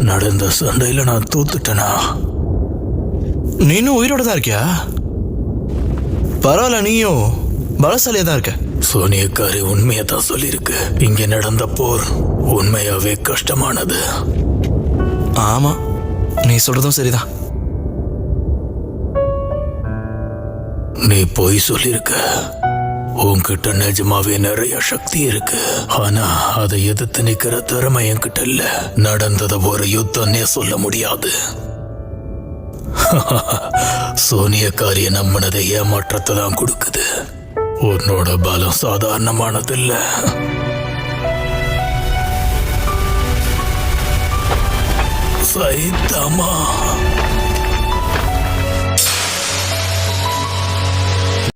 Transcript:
நடந்த சண்டையில நான் தோத்துட்டேனா? நீனும் உயிரோட தான் இருக்கியா? பரவாயில்ல, நீயும் பலசாலியா தான் இருக்க. சோனியக்காரி உண்மையை தான் சொல்லியிருக்கு. இங்க நடந்த போர் உண்மையாவே கஷ்டமானது. ஆமா, நீ சொல்றதும் சரிதான். நீ போய் சொல்லியிருக்க. உன்கிட்ட நிஜமாவே நிறைய சக்தி இருக்கு. ஆனா அதை எதிர்த்து நிக்கிற திறமை என்கிட்ட இல்ல. நடந்தத ஒரு யுத்தம்னே சொல்ல முடியாது. சோனியக்காரிய நம்பினதை ஏமாற்றத்தை தான் கொடுக்குது. உன்னோட பலம் சாதாரணமானது இல்ல. சைத்தாமா.